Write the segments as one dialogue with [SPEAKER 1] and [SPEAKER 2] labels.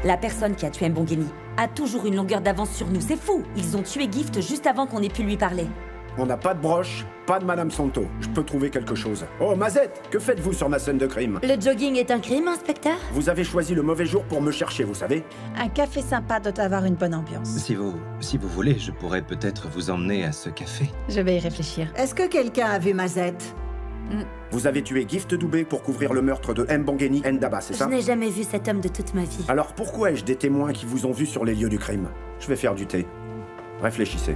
[SPEAKER 1] La personne qui a tué Mbongeni a toujours une longueur d'avance sur nous, c'est fou. Ils ont tué Gift juste avant qu'on ait pu lui parler.
[SPEAKER 2] On n'a pas de broche, pas de Madame Santo. Je peux trouver quelque chose. Oh, Mazette, que faites-vous sur ma scène de crime?
[SPEAKER 1] Le jogging est un crime, inspecteur?
[SPEAKER 2] Vous avez choisi le mauvais jour pour me chercher, vous savez.
[SPEAKER 3] Un café sympa doit avoir une bonne ambiance.
[SPEAKER 4] Si vous voulez, je pourrais peut-être vous emmener à ce café.
[SPEAKER 3] Je vais y réfléchir.
[SPEAKER 5] Est-ce que quelqu'un a vu Mazette?
[SPEAKER 2] Vous avez tué Gift Doubé pour couvrir le meurtre de Mbongeni Ndaba, c'est ça?
[SPEAKER 1] Je n'ai jamais vu cet homme de toute ma vie.
[SPEAKER 2] Alors pourquoi ai-je des témoins qui vous ont vu sur les lieux du crime? Je vais faire du thé. Réfléchissez.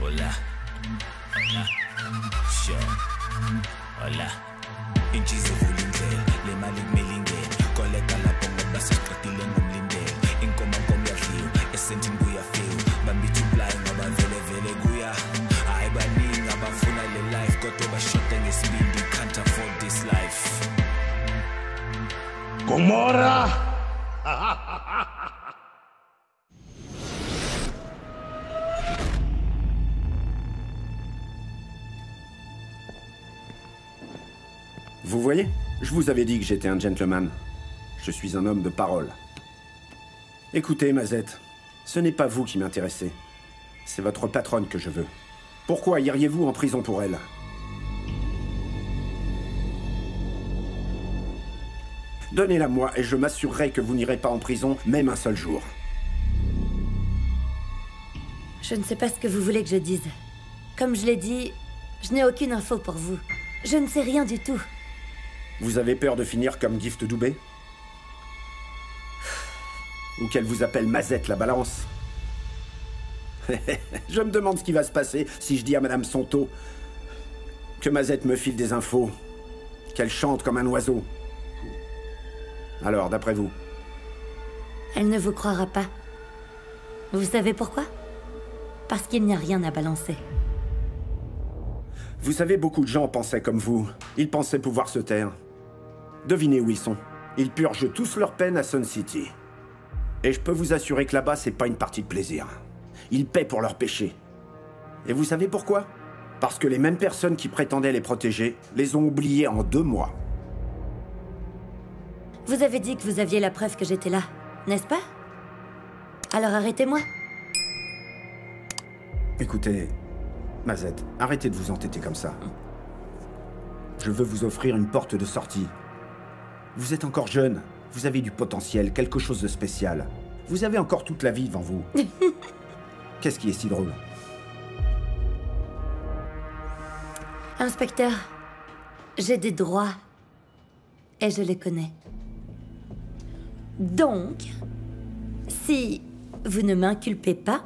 [SPEAKER 6] Hola. Hola. Sure. Hola. Inchize vulindlela, le mali kumilingela. Koleka lapho ngoba sesiqedile ngomlindela. Inkomo yadliwa, esentini kuyafika. Bambithi uplay ngoba vele kuya. Hayi baningi abafuna le life kodwa bashoda ngesibindi. Can't afford this life.
[SPEAKER 7] Gomorra!
[SPEAKER 2] Vous voyez? Je vous avais dit que j'étais un gentleman. Je suis un homme de parole. Écoutez, Mazette, ce n'est pas vous qui m'intéressez. C'est votre patronne que je veux. Pourquoi iriez-vous en prison pour elle? Donnez-la moi et je m'assurerai que vous n'irez pas en prison, même un seul jour.
[SPEAKER 1] Je ne sais pas ce que vous voulez que je dise. Comme je l'ai dit, je n'ai aucune info pour vous. Je ne sais rien du tout.
[SPEAKER 2] Vous avez peur de finir comme Gift Doubé? Ou qu'elle vous appelle Mazette la balance? Je me demande ce qui va se passer si je dis à Madame Santo que Mazette me file des infos, qu'elle chante comme un oiseau. Alors, d'après vous?
[SPEAKER 1] Elle ne vous croira pas. Vous savez pourquoi? Parce qu'il n'y a rien à balancer.
[SPEAKER 2] Vous savez, beaucoup de gens pensaient comme vous. Ils pensaient pouvoir se taire. Devinez où ils sont. Ils purgent tous leur peine à Sun City. Et je peux vous assurer que là-bas, c'est pas une partie de plaisir. Ils paient pour leurs péchés. Et vous savez pourquoi? Parce que les mêmes personnes qui prétendaient les protéger les ont oubliés en 2 mois.
[SPEAKER 1] Vous avez dit que vous aviez la preuve que j'étais là, n'est-ce pas? Alors arrêtez-moi.
[SPEAKER 2] Écoutez, Mazette, arrêtez de vous entêter comme ça. Je veux vous offrir une porte de sortie. Vous êtes encore jeune, vous avez du potentiel, quelque chose de spécial. Vous avez encore toute la vie devant vous. Qu'est-ce qui est si drôle?
[SPEAKER 1] Inspecteur, j'ai des droits. Et je les connais. Donc, si vous ne m'inculpez pas,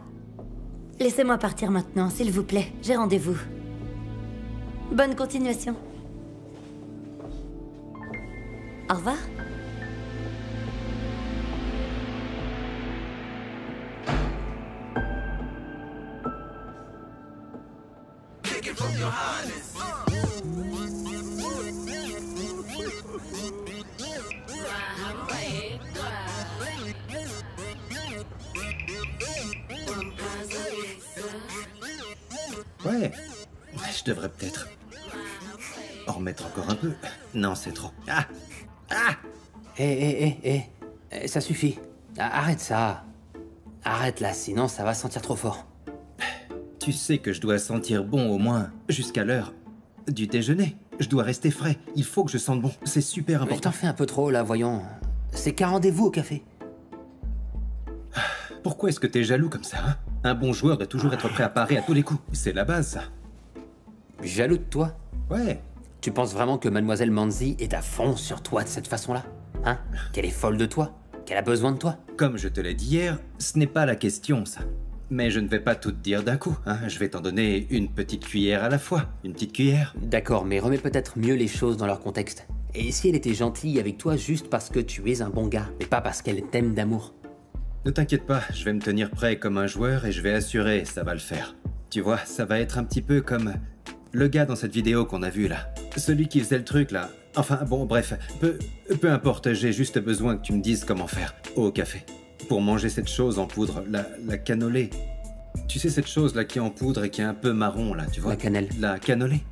[SPEAKER 1] laissez-moi partir maintenant, s'il vous plaît. J'ai rendez-vous. Bonne continuation. Au revoir.
[SPEAKER 4] Ouais, je devrais peut-être en remettre encore un peu. Non, c'est trop. Ah! Ah!
[SPEAKER 8] Ça suffit. Arrête ça. Arrête là, sinon ça va sentir trop fort.
[SPEAKER 4] Tu sais que je dois sentir bon au moins jusqu'à l'heure du déjeuner. Je dois rester frais. Il faut que je sente bon. C'est super
[SPEAKER 8] Mais
[SPEAKER 4] important.
[SPEAKER 8] t'en fais un peu trop là, voyons. C'est qu'un rendez-vous au café.
[SPEAKER 4] Pourquoi est-ce que t'es jaloux comme ça, hein? Un bon joueur doit toujours être prêt à parer à tous les coups. C'est la base, ça.
[SPEAKER 8] Jaloux de toi?
[SPEAKER 4] Ouais.
[SPEAKER 8] Tu penses vraiment que Mademoiselle Manzi est à fond sur toi de cette façon-là? Hein? Qu'elle est folle de toi? Qu'elle a besoin de toi?
[SPEAKER 4] Comme je te l'ai dit hier, ce n'est pas la question, ça. Mais je ne vais pas tout te dire d'un coup, hein. Je vais t'en donner une petite cuillère à la fois. Une petite cuillère.
[SPEAKER 8] D'accord, mais remets peut-être mieux les choses dans leur contexte. Et si elle était gentille avec toi juste parce que tu es un bon gars, mais pas parce qu'elle t'aime d'amour?
[SPEAKER 4] Ne t'inquiète pas, je vais me tenir prêt comme un joueur et je vais assurer, ça va le faire. Tu vois, ça va être un petit peu comme le gars dans cette vidéo qu'on a vue là. Celui qui faisait le truc là. Enfin bon, bref, peu importe, j'ai juste besoin que tu me dises comment faire. Au café. Pour manger cette chose en poudre, la cannelée. Tu sais cette chose là qui est en poudre et qui est un peu marron là, tu vois?
[SPEAKER 8] La cannelle.
[SPEAKER 4] La cannelée.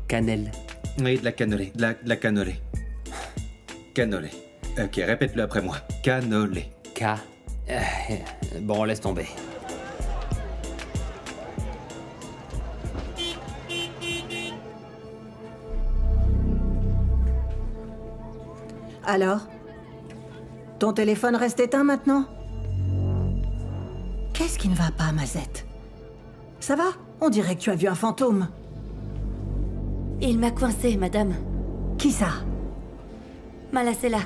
[SPEAKER 8] Cannelle.
[SPEAKER 4] Oui, de la cannelée. De la cannelée. Cannelée. Ok, répète-le après moi. Cannelée.
[SPEAKER 8] K. Bon, laisse tomber.
[SPEAKER 5] Alors? Ton téléphone reste éteint maintenant? Qu'est-ce qui ne va pas, Mazette? Ça va? On dirait que tu as vu un fantôme.
[SPEAKER 1] Il m'a coincé, madame.
[SPEAKER 5] Qui ça?
[SPEAKER 1] Malacella.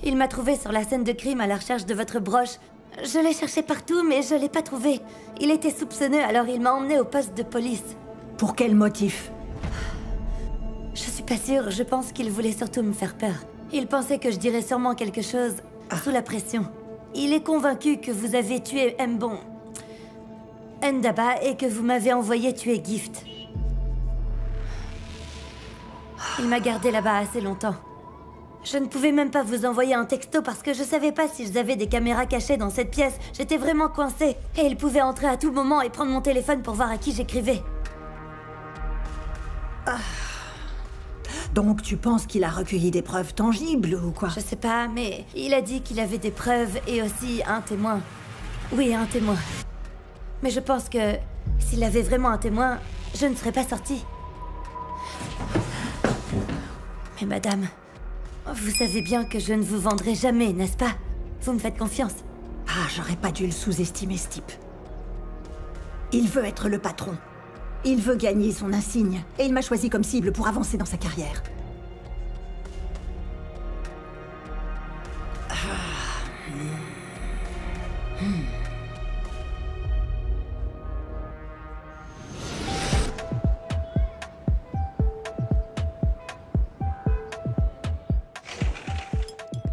[SPEAKER 1] Il m'a trouvé sur la scène de crime à la recherche de votre broche. Je l'ai cherché partout, mais je l'ai pas trouvé. Il était soupçonneux, alors il m'a emmené au poste de police.
[SPEAKER 5] Pour quel motif?
[SPEAKER 1] Je suis pas sûre, je pense qu'il voulait surtout me faire peur. Il pensait que je dirais sûrement quelque chose sous la pression. Il est convaincu que vous avez tué Ndaba et que vous m'avez envoyé tuer Gift. Il m'a gardé là-bas assez longtemps. Je ne pouvais même pas vous envoyer un texto parce que je savais pas s'ils avaient des caméras cachées dans cette pièce. J'étais vraiment coincée. Et il pouvait entrer à tout moment et prendre mon téléphone pour voir à qui j'écrivais.
[SPEAKER 5] Donc tu penses qu'il a recueilli des preuves tangibles ou quoi?
[SPEAKER 1] Je sais pas, mais il a dit qu'il avait des preuves et aussi un témoin. Oui, un témoin. Mais je pense que s'il avait vraiment un témoin, je ne serais pas sortie. Mais madame, vous savez bien que je ne vous vendrai jamais, n'est-ce pas? Vous me faites confiance.
[SPEAKER 5] Ah, j'aurais pas dû le sous-estimer, ce type. Il veut être le patron. Il veut gagner son insigne. Et il m'a choisi comme cible pour avancer dans sa carrière.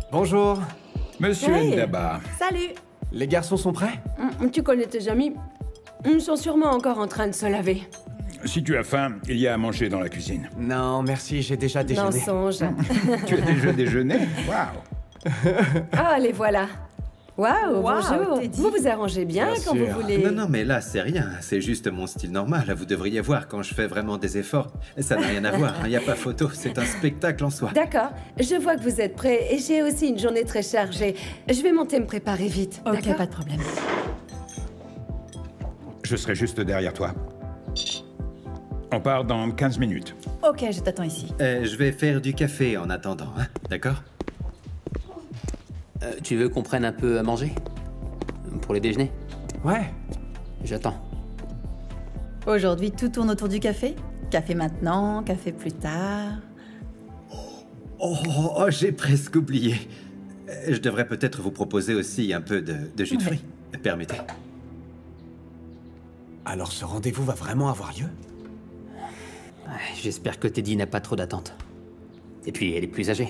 [SPEAKER 7] Bonjour.
[SPEAKER 9] Monsieur
[SPEAKER 10] Hey.
[SPEAKER 9] Ndaba,
[SPEAKER 10] Salut.
[SPEAKER 7] Les garçons sont prêts?
[SPEAKER 10] Tu connais tes amis? Ils sont sûrement encore en train de se laver.
[SPEAKER 9] si tu as faim, il y a à manger dans la cuisine.
[SPEAKER 7] Non, merci, j'ai déjà déjeuné.
[SPEAKER 10] Mensonge.
[SPEAKER 9] Tu as déjà déjeuné? Waouh!
[SPEAKER 10] Ah, les voilà. Waouh,
[SPEAKER 3] Waouh,
[SPEAKER 10] bonjour.
[SPEAKER 3] Teddy.
[SPEAKER 10] Vous vous arrangez bien
[SPEAKER 7] Bien
[SPEAKER 10] quand
[SPEAKER 7] sûr.
[SPEAKER 10] vous voulez.
[SPEAKER 4] Non, mais là, c'est rien. C'est juste mon style normal. Vous devriez voir quand je fais vraiment des efforts. Ça n'a rien à voir. Il n'y a pas photo. C'est un spectacle en soi.
[SPEAKER 10] D'accord, je vois que vous êtes prêts et j'ai aussi une journée très chargée. Je vais monter me préparer vite.
[SPEAKER 3] Ok,
[SPEAKER 10] d'accord?
[SPEAKER 3] pas de problème.
[SPEAKER 9] Je serai juste derrière toi. On part dans 15 minutes.
[SPEAKER 3] Ok, je t'attends ici.
[SPEAKER 4] Je vais faire du café en attendant, hein. D'accord?
[SPEAKER 8] Tu veux qu'on prenne un peu à manger? Pour le déjeuner?
[SPEAKER 7] Ouais.
[SPEAKER 8] J'attends.
[SPEAKER 3] Aujourd'hui, tout tourne autour du café. Café maintenant, café plus tard.
[SPEAKER 4] Oh, j'ai presque oublié. Je devrais peut-être vous proposer aussi un peu de jus de fruits. Permettez.
[SPEAKER 7] Alors ce rendez-vous va vraiment avoir lieu?
[SPEAKER 8] Ouais, j'espère que Teddy n'a pas trop d'attentes. Et puis, elle est plus âgée.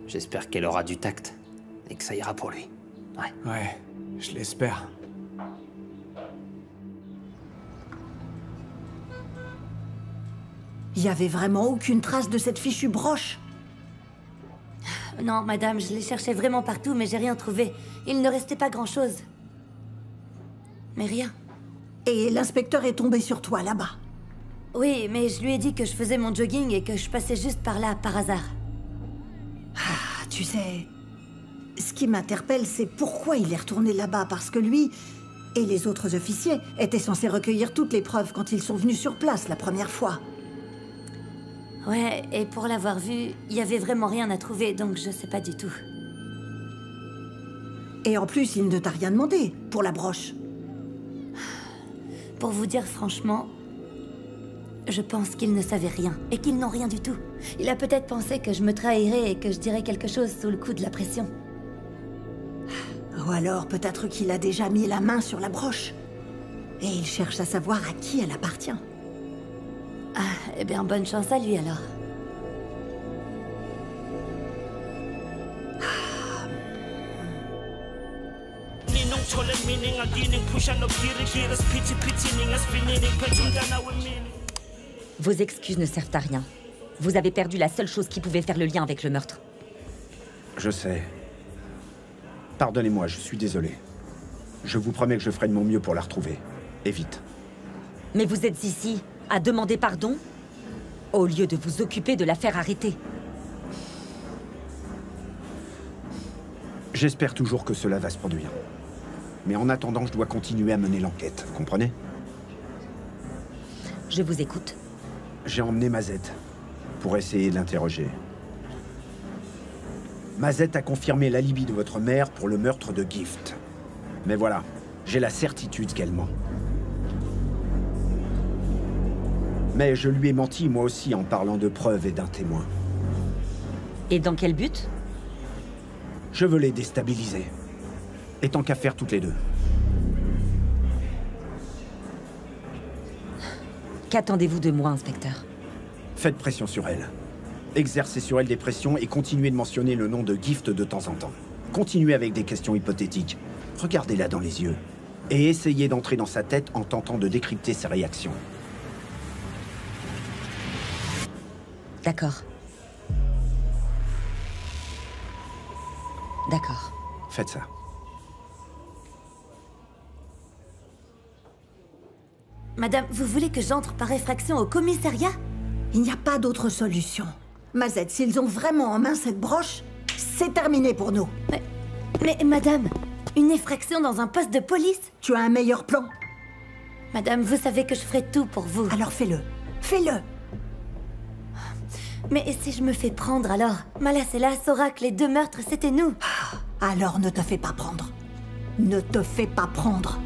[SPEAKER 8] J'espère qu'elle aura du tact. Et que ça ira pour lui. Ouais.
[SPEAKER 7] Ouais, je l'espère.
[SPEAKER 5] Il y avait vraiment aucune trace de cette fichue broche.
[SPEAKER 1] Non, madame, je l'ai cherché vraiment partout, mais j'ai rien trouvé. Il ne restait pas grand-chose. Mais rien.
[SPEAKER 5] Et l'inspecteur est tombé sur toi là-bas.
[SPEAKER 1] Oui, mais je lui ai dit que je faisais mon jogging et que je passais juste par là, par hasard.
[SPEAKER 5] Ah, tu sais, ce qui m'interpelle, c'est pourquoi il est retourné là-bas, parce que lui et les autres officiers étaient censés recueillir toutes les preuves quand ils sont venus sur place la première fois.
[SPEAKER 1] Ouais, et pour l'avoir vu, il y avait vraiment rien à trouver, donc je sais pas du tout.
[SPEAKER 5] Et en plus, il ne t'a rien demandé pour la broche.
[SPEAKER 1] Pour vous dire franchement, je pense qu'ils ne savaient rien, et qu'ils n'ont rien du tout. Il a peut-être pensé que je me trahirais et que je dirais quelque chose sous le coup de la pression.
[SPEAKER 5] Ou alors, peut-être qu'il a déjà mis la main sur la broche. Et il cherche à savoir à qui elle appartient.
[SPEAKER 1] Ah, eh bien, bonne chance à lui alors.
[SPEAKER 11] Vos excuses ne servent à rien. Vous avez perdu la seule chose qui pouvait faire le lien avec le meurtre.
[SPEAKER 2] Je sais. Pardonnez-moi, je suis désolé. Je vous promets que je ferai de mon mieux pour la retrouver. Et vite.
[SPEAKER 11] Mais vous êtes ici à demander pardon? Au lieu de vous occuper de la faire arrêter.
[SPEAKER 2] J'espère toujours que cela va se produire. Mais en attendant, je dois continuer à mener l'enquête, vous comprenez?
[SPEAKER 11] Je vous écoute.
[SPEAKER 2] J'ai emmené Mazette pour essayer de l'interroger. Mazette a confirmé l'alibi de votre mère pour le meurtre de Gift. Mais voilà, j'ai la certitude qu'elle ment. Mais je lui ai menti moi aussi en parlant de preuves et d'un témoin.
[SPEAKER 11] Et dans quel but?
[SPEAKER 2] Je veux les déstabiliser. Et tant qu'à faire toutes les deux.
[SPEAKER 11] Qu'attendez-vous de moi, inspecteur?
[SPEAKER 2] Faites pression sur elle. Exercez sur elle des pressions et continuez de mentionner le nom de Gift de temps en temps. Continuez avec des questions hypothétiques. Regardez-la dans les yeux. Et essayez d'entrer dans sa tête en tentant de décrypter ses réactions.
[SPEAKER 11] D'accord. D'accord.
[SPEAKER 2] Faites ça.
[SPEAKER 1] Madame, vous voulez que j'entre par effraction au commissariat?
[SPEAKER 5] Il n'y a pas d'autre solution. Mazette, s'ils ont vraiment en main cette broche, c'est terminé pour nous.
[SPEAKER 1] Mais madame, une effraction dans un poste de police?
[SPEAKER 5] Tu as un meilleur plan?
[SPEAKER 1] Madame, vous savez que je ferai tout pour vous.
[SPEAKER 5] Alors fais-le. Fais-le.
[SPEAKER 1] Mais si je me fais prendre alors? Malacella saura que les 2 meurtres, c'était nous.
[SPEAKER 5] Alors ne te fais pas prendre. Ne te fais pas prendre.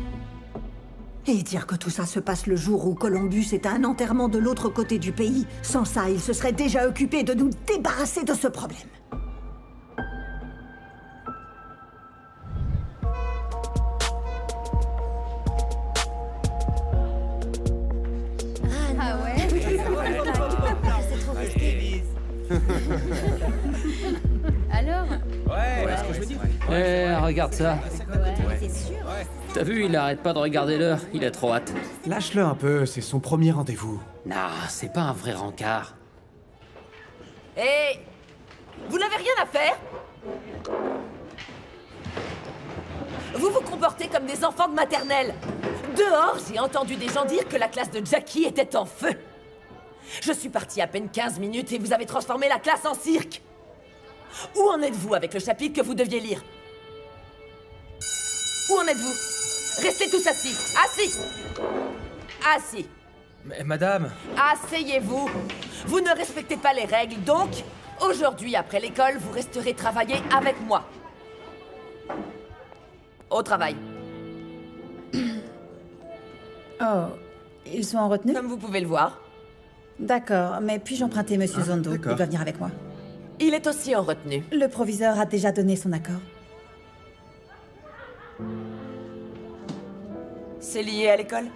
[SPEAKER 5] Et dire que tout ça se passe le jour où Columbus est à un enterrement de l'autre côté du pays. Sans ça, il se serait déjà occupé de nous débarrasser de ce problème.
[SPEAKER 10] Ah ouais?
[SPEAKER 1] C'est trop risqué.
[SPEAKER 10] Alors?
[SPEAKER 8] Regarde ça.
[SPEAKER 10] C'est sûr.
[SPEAKER 8] T'as vu, il arrête pas de regarder l'heure. Il a trop hâte.
[SPEAKER 7] Lâche-le un peu, c'est son premier rendez-vous.
[SPEAKER 8] Non, c'est pas un vrai rencard.
[SPEAKER 12] Hé! Vous n'avez rien à faire? Vous vous comportez comme des enfants de maternelle. Dehors, j'ai entendu des gens dire que la classe de Jackie était en feu. Je suis partie à peine 15 minutes et vous avez transformé la classe en cirque. Où en êtes-vous avec le chapitre que vous deviez lire? Où en êtes-vous? Restez tous assis. Assis. Assis.
[SPEAKER 8] Mais madame...
[SPEAKER 12] Asseyez-vous. Vous ne respectez pas les règles, donc, aujourd'hui, après l'école, vous resterez travailler avec moi. Au travail.
[SPEAKER 3] Oh, ils sont en retenue?
[SPEAKER 12] Comme vous pouvez le voir.
[SPEAKER 3] D'accord, mais puis-je emprunter Monsieur Zondo? Il doit venir avec moi.
[SPEAKER 12] Il est aussi en retenue.
[SPEAKER 3] Le proviseur a déjà donné son accord.
[SPEAKER 12] C'est lié à l'école?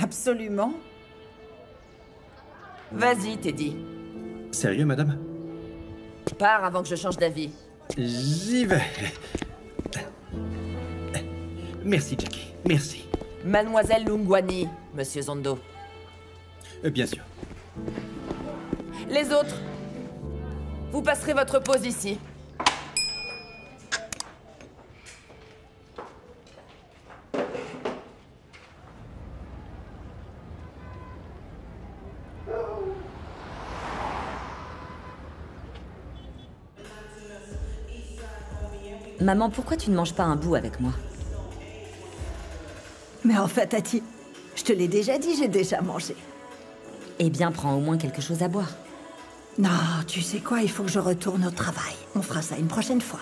[SPEAKER 3] Absolument.
[SPEAKER 12] Vas-y, Teddy.
[SPEAKER 4] Sérieux, madame?
[SPEAKER 12] Pars avant que je change d'avis.
[SPEAKER 4] J'y vais. Merci, Jackie. Merci.
[SPEAKER 12] Mademoiselle Lungwani, Monsieur Zondo.
[SPEAKER 4] Bien sûr.
[SPEAKER 12] Les autres, vous passerez votre pause ici.
[SPEAKER 11] Maman, pourquoi tu ne manges pas un bout avec moi?
[SPEAKER 5] Mais en fait, Tati, je te l'ai déjà dit, j'ai déjà mangé.
[SPEAKER 11] Eh bien, prends au moins quelque chose à boire.
[SPEAKER 5] Non, tu sais quoi, il faut que je retourne au travail. On fera ça une prochaine fois.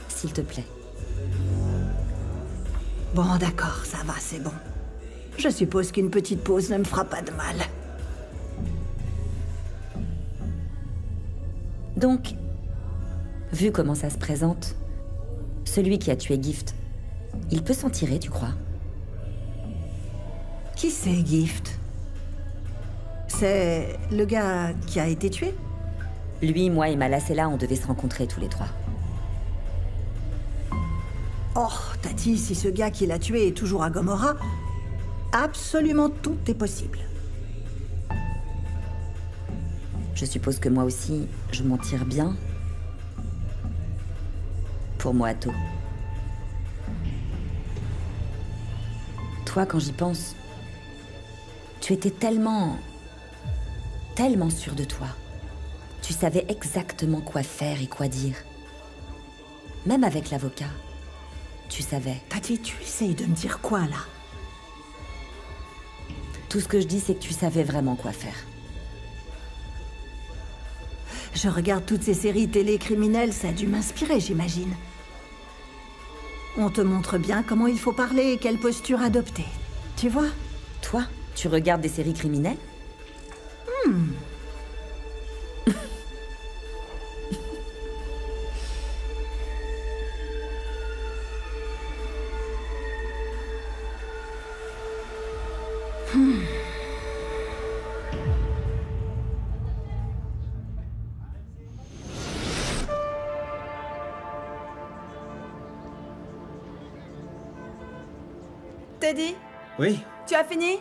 [SPEAKER 11] S'il te plaît.
[SPEAKER 5] Bon, d'accord, ça va, c'est bon. Je suppose qu'une petite pause ne me fera pas de mal.
[SPEAKER 11] Donc, vu comment ça se présente, celui qui a tué Gift, il peut s'en tirer, tu crois?
[SPEAKER 5] Qui c'est, Gift? C'est le gars qui a été tué?
[SPEAKER 11] Lui, moi et Malacella, on devait se rencontrer tous les 3.
[SPEAKER 5] Oh, Tati, si ce gars qui l'a tué est toujours à Gomorrah, absolument tout est possible.
[SPEAKER 11] Je suppose que moi aussi, je m'en tire bien. Pour Moato. Toi, quand j'y pense, tu étais tellement tellement sûre de toi. Tu savais exactement quoi faire et quoi dire. Même avec l'avocat, tu savais.
[SPEAKER 5] Tati, tu essayes de me dire quoi, là?
[SPEAKER 11] Tout ce que je dis, c'est que tu savais vraiment quoi faire.
[SPEAKER 5] Je regarde toutes ces séries télé criminelles, ça a dû m'inspirer, j'imagine. On te montre bien comment il faut parler et quelle posture adopter. Tu vois?
[SPEAKER 11] Toi, tu regardes des séries criminelles?
[SPEAKER 3] Teddy,
[SPEAKER 4] Oui.
[SPEAKER 3] tu as fini?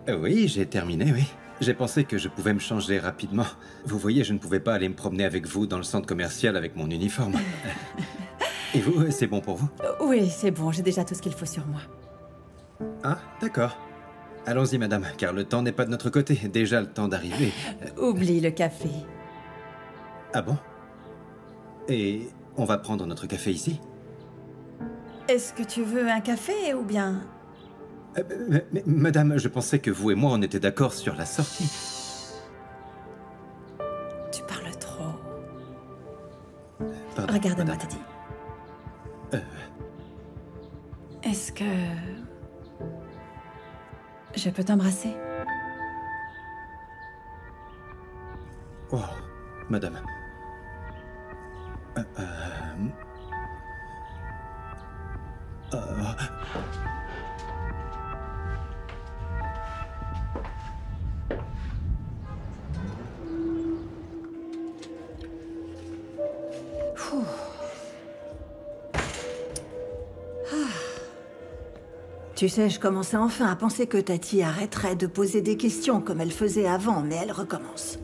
[SPEAKER 4] Oui, j'ai terminé, oui. J'ai pensé que je pouvais me changer rapidement. Vous voyez, je ne pouvais pas aller me promener avec vous dans le centre commercial avec mon uniforme. Et vous, c'est bon pour vous?
[SPEAKER 3] Oui, c'est bon, j'ai déjà tout ce qu'il faut sur moi.
[SPEAKER 4] Ah, d'accord. Allons-y, madame, car le temps n'est pas de notre côté. Déjà le temps d'arriver.
[SPEAKER 3] Oublie le café.
[SPEAKER 4] Ah bon? Et on va prendre notre café ici?
[SPEAKER 3] Est-ce que tu veux un café ou bien...
[SPEAKER 4] Mais, madame, je pensais que vous et moi, on était d'accord sur la sortie.
[SPEAKER 3] Tu parles trop.
[SPEAKER 4] Pardon,
[SPEAKER 3] Regarde-moi,
[SPEAKER 4] madame.
[SPEAKER 3] Teddy. Est-ce que... je peux t'embrasser?
[SPEAKER 4] Oh, madame.
[SPEAKER 5] Tu sais, je commençais enfin à penser que Tati arrêterait de poser des questions comme elle faisait avant, mais elle recommence.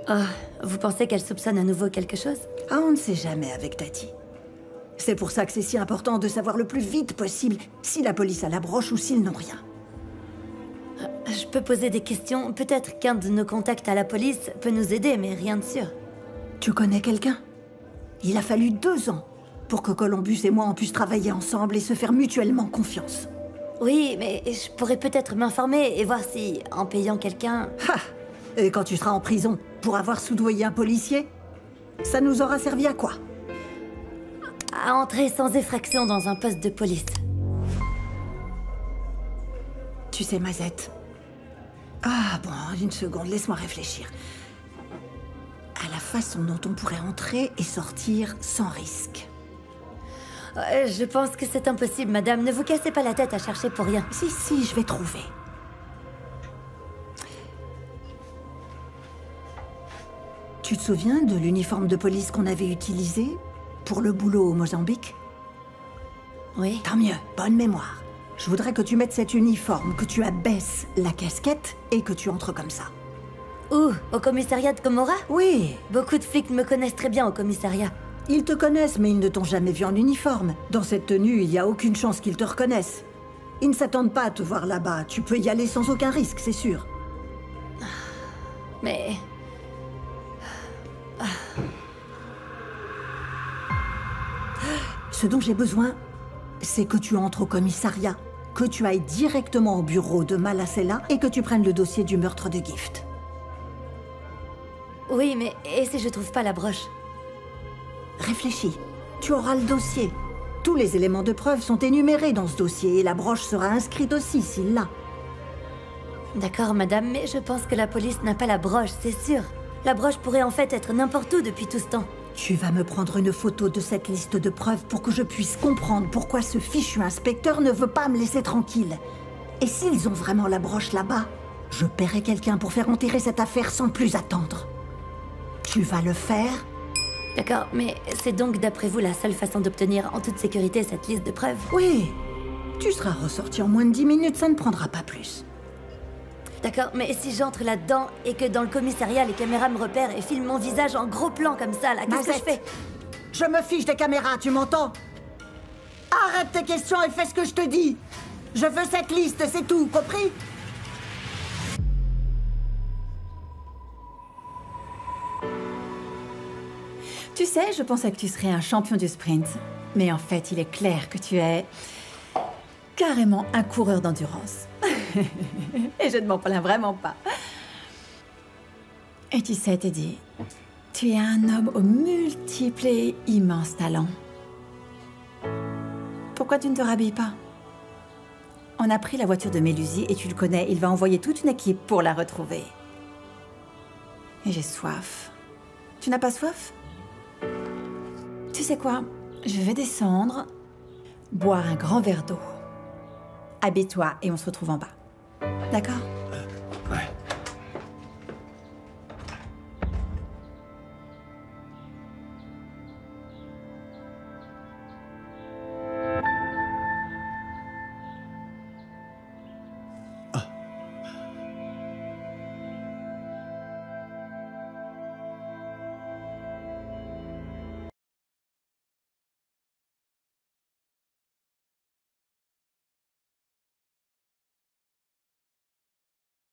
[SPEAKER 1] Ah, vous pensez qu'elle soupçonne à nouveau quelque chose?
[SPEAKER 5] Ah, on ne sait jamais avec Tati. C'est pour ça que c'est si important de savoir le plus vite possible si la police a la broche ou s'ils n'ont rien.
[SPEAKER 1] Je peux poser des questions. Peut-être qu'un de nos contacts à la police peut nous aider, mais rien de sûr.
[SPEAKER 5] Tu connais quelqu'un? Il a fallu 2 ans pour que Columbus et moi on puisse travailler ensemble et se faire mutuellement confiance.
[SPEAKER 1] Oui, mais je pourrais peut-être m'informer et voir si, en payant quelqu'un...
[SPEAKER 5] Ha! Et quand tu seras en prison pour avoir soudoyé un policier, ça nous aura servi à quoi?
[SPEAKER 1] À entrer sans effraction dans un poste de police.
[SPEAKER 5] Tu sais, Mazette... Ah bon, une seconde, laisse-moi réfléchir. À la façon dont on pourrait entrer et sortir sans risque.
[SPEAKER 1] Je pense que c'est impossible, madame. Ne vous cassez pas la tête à chercher pour rien.
[SPEAKER 5] Si, je vais trouver. Tu te souviens de l'uniforme de police qu'on avait utilisé pour le boulot au Mozambique?
[SPEAKER 1] Oui.
[SPEAKER 5] Tant mieux, bonne mémoire. Je voudrais que tu mettes cet uniforme, que tu abaisses la casquette et que tu entres comme ça.
[SPEAKER 1] Où? Au commissariat de Comora?
[SPEAKER 5] Oui.
[SPEAKER 1] Beaucoup de flics me connaissent très bien au commissariat.
[SPEAKER 5] Ils te connaissent, mais ils ne t'ont jamais vu en uniforme. Dans cette tenue, il n'y a aucune chance qu'ils te reconnaissent. Ils ne s'attendent pas à te voir là-bas. Tu peux y aller sans aucun risque, c'est sûr.
[SPEAKER 1] Mais...
[SPEAKER 5] Ce dont j'ai besoin, c'est que tu entres au commissariat, que tu ailles directement au bureau de Malacella et que tu prennes le dossier du meurtre de Gift.
[SPEAKER 1] Oui, mais et si je trouve pas la broche?
[SPEAKER 5] Réfléchis. Tu auras le dossier. Tous les éléments de preuve sont énumérés dans ce dossier et la broche sera inscrite aussi s'il l'a.
[SPEAKER 1] D'accord, madame, mais je pense que la police n'a pas la broche, c'est sûr. La broche pourrait en fait être n'importe où depuis tout ce temps.
[SPEAKER 5] Tu vas me prendre une photo de cette liste de preuves pour que je puisse comprendre pourquoi ce fichu inspecteur ne veut pas me laisser tranquille. Et s'ils ont vraiment la broche là-bas, je paierai quelqu'un pour faire enterrer cette affaire sans plus attendre. Tu vas le faire?
[SPEAKER 1] D'accord, mais c'est donc d'après vous la seule façon d'obtenir en toute sécurité cette liste de preuves?
[SPEAKER 5] Oui. Tu seras ressorti en moins de 10 minutes, ça ne prendra pas plus.
[SPEAKER 1] D'accord, mais si j'entre là-dedans et que dans le commissariat, les caméras me repèrent et filment mon visage en gros plan comme ça, là, qu'est-ce que je fais?
[SPEAKER 5] Je me fiche des caméras, tu m'entends? Arrête tes questions et fais ce que je te dis. Je veux cette liste, c'est tout, compris?
[SPEAKER 3] sais, je pensais que tu serais un champion du sprint. Mais en fait, il est clair que tu es carrément un coureur d'endurance. Et je ne m'en plains vraiment pas. Et tu sais, Teddy, tu es un homme aux multiples et immenses talents. Pourquoi tu ne te rhabilles pas? On a pris la voiture de Mélusie et tu le connais, il va envoyer toute une équipe pour la retrouver. Et j'ai soif. Tu n'as pas soif? Tu sais quoi? Je vais descendre, boire un grand verre d'eau. Habille-toi et on se retrouve en bas. D'accord?